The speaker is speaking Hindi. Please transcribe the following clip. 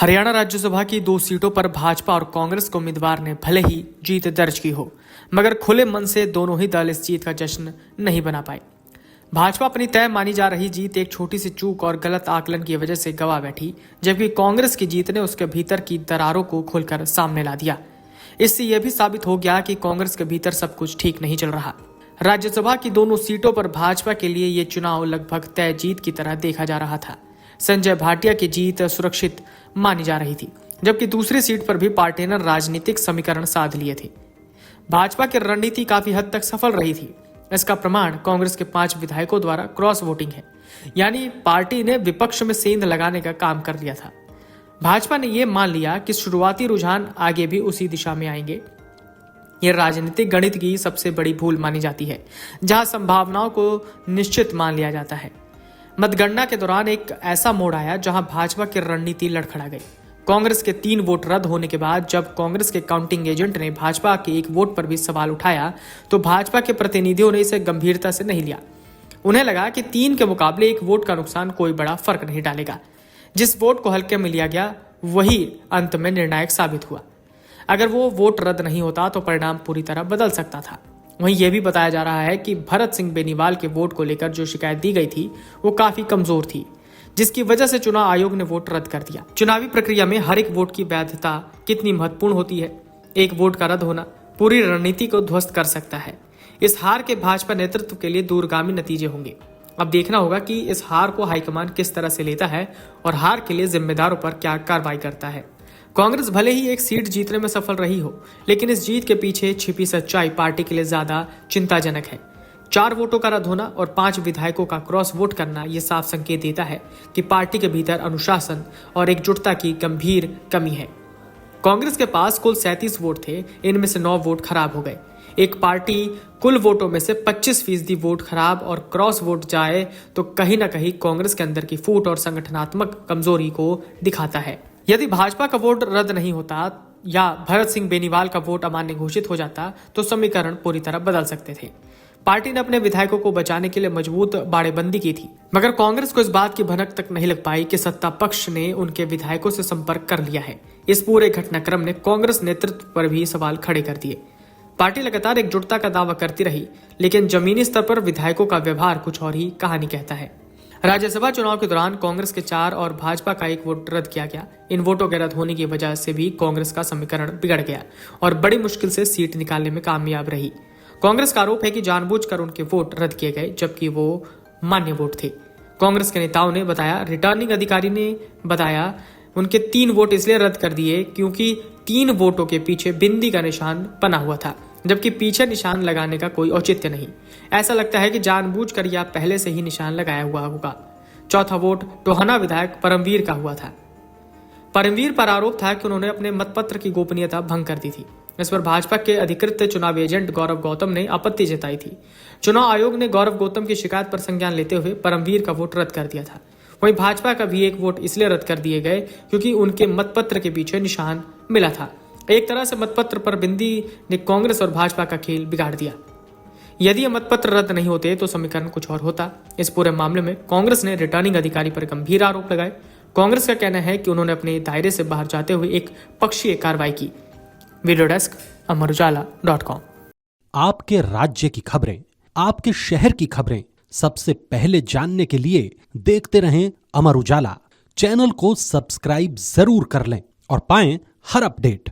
हरियाणा राज्यसभा की 2 सीटों पर भाजपा और कांग्रेस के उम्मीदवार ने भले ही जीत दर्ज की हो, मगर खुले मन से दोनों ही दल इस जीत का जश्न नहीं बना पाए। भाजपा अपनी तय मानी जा रही जीत एक छोटी सी चूक और गलत आकलन की वजह से गवा बैठी, जबकि कांग्रेस की जीत ने उसके भीतर की दरारों को खोलकर सामने ला दिया। इससे यह भी साबित हो गया कि कांग्रेस के भीतर सब कुछ ठीक नहीं चल रहा। राज्यसभा की दोनों सीटों पर भाजपा के लिए ये चुनाव लगभग तय जीत की तरह देखा जा रहा था। संजय भाटिया की जीत सुरक्षित मानी जा रही थी, जबकि दूसरी सीट पर भी पार्टी ने राजनीतिक समीकरण साध लिए थे। भाजपा की रणनीति काफी हद तक सफल रही थी। इसका प्रमाण कांग्रेस के 5 विधायकों द्वारा क्रॉस वोटिंग है, यानी पार्टी ने विपक्ष में सेंध लगाने का काम कर लिया था। भाजपा ने यह मान लिया कि शुरुआती रुझान आगे भी उसी दिशा में आएंगे। यह राजनीतिक गणित की सबसे बड़ी भूल मानी जाती है, जहां संभावनाओं को निश्चित मान लिया जाता है। मतगणना के दौरान एक ऐसा मोड़ आया जहां भाजपा की रणनीति लड़खड़ा गई। कांग्रेस के 3 वोट रद्द होने के बाद जब कांग्रेस के काउंटिंग एजेंट ने भाजपा के 1 वोट पर भी सवाल उठाया, तो भाजपा के प्रतिनिधियों ने इसे गंभीरता से नहीं लिया। उन्हें लगा कि 3 के मुकाबले 1 वोट का नुकसान कोई बड़ा फर्क नहीं डालेगा। जिस वोट को हल्के में लिया गया वही अंत में निर्णायक साबित हुआ। अगर वो वोट रद्द नहीं होता तो परिणाम पूरी तरह बदल सकता था। वहीं यह भी बताया जा रहा है कि भरत सिंह बेनीवाल के वोट को लेकर जो शिकायत दी गई थी वो काफी कमजोर थी, जिसकी वजह से चुनाव आयोग ने वोट रद्द कर दिया। चुनावी प्रक्रिया में हर एक वोट की वैधता कितनी महत्वपूर्ण होती है। एक वोट का रद्द होना पूरी रणनीति को ध्वस्त कर सकता है। इस हार के भाजपा नेतृत्व के लिए दूरगामी नतीजे होंगे। अब देखना होगा कि इस हार को हाईकमान किस तरह से लेता है और हार के लिए जिम्मेदारों पर क्या कार्रवाई करता है। कांग्रेस भले ही एक सीट जीतने में सफल रही हो, लेकिन इस जीत के पीछे छिपी सच्चाई पार्टी के लिए ज्यादा चिंताजनक है। 4 वोटों का रद्द होना और 5 विधायकों का क्रॉस वोट करना यह साफ संकेत देता है कि पार्टी के भीतर अनुशासन और एकजुटता की गंभीर कमी है। कांग्रेस के पास कुल 37 वोट थे, इनमें से 9 वोट खराब हो गए। एक पार्टी कुल वोटों में से 25% वोट खराब और क्रॉस वोट जाए तो कहीं ना कहीं कांग्रेस के अंदर की फूट और संगठनात्मक कमजोरी को दिखाता है। यदि भाजपा का वोट रद्द नहीं होता या भरत सिंह बेनीवाल का वोट अमान्य घोषित हो जाता तो समीकरण पूरी तरह बदल सकते थे। पार्टी ने अपने विधायकों को बचाने के लिए मजबूत बाड़ेबंदी की थी, मगर कांग्रेस को इस बात की भनक तक नहीं लग पाई कि सत्ता पक्ष ने उनके विधायकों से संपर्क कर लिया है। इस पूरे घटनाक्रम ने कांग्रेस नेतृत्व पर भी सवाल खड़े कर दिए। पार्टी लगातार एकजुटता का दावा करती रही, लेकिन जमीनी स्तर पर विधायकों का व्यवहार कुछ और ही कहानी कहता है। राज्यसभा चुनाव के दौरान कांग्रेस के 4 और भाजपा का 1 वोट रद्द किया गया। इन वोटों के रद्द होने की वजह से भी कांग्रेस का समीकरण बिगड़ गया और बड़ी मुश्किल से सीट निकालने में कामयाब रही। कांग्रेस का आरोप है कि जानबूझकर उनके वोट रद्द किए गए, जबकि वो मान्य वोट थे। कांग्रेस के नेताओं ने बताया, रिटर्निंग अधिकारी ने बताया, उनके 3 वोट इसलिए रद्द कर दिए क्योंकि 3 वोटों के पीछे बिंदी का निशान बना हुआ था, जबकि पीछे निशान लगाने का कोई औचित्य नहीं। ऐसा लगता है कि जानबूझकर या पहले से ही निशान लगाया हुआ होगा। चौथा वोट टोहाना विधायक परमवीर का हुआ था। परमवीर पर आरोप था कि उन्होंने अपने मतपत्र की गोपनीयता भंग कर दी थी। इस पर भाजपा के अधिकृत चुनाव एजेंट गौरव गौतम ने आपत्ति जताई थी। चुनाव आयोग ने गौरव गौतम की शिकायत पर संज्ञान लेते हुए परमवीर का वोट रद्द कर दिया था। वहीं भाजपा का भी 1 वोट इसलिए रद्द कर दिए गए क्योंकि उनके मतपत्र के पीछे निशान मिला था। एक तरह से मतपत्र पर बिंदी ने कांग्रेस और भाजपा का खेल बिगाड़ दिया। यदि ये मतपत्र रद्द नहीं होते तो समीकरण कुछ और होता। इस पूरे मामले में कांग्रेस ने रिटर्निंग अधिकारी पर गंभीर आरोप लगाए। कांग्रेस का कहना है कि उन्होंने अपने दायरे से बाहर जाते हुए एक पक्षीय कार्रवाई की। Video desk Amarujala dot com. आपके राज्य की खबरें, आपके शहर की खबरें सबसे पहले जानने के लिए देखते रहें अमर उजाला। चैनल को सब्सक्राइब जरूर कर लें और पाएं हर अपडेट।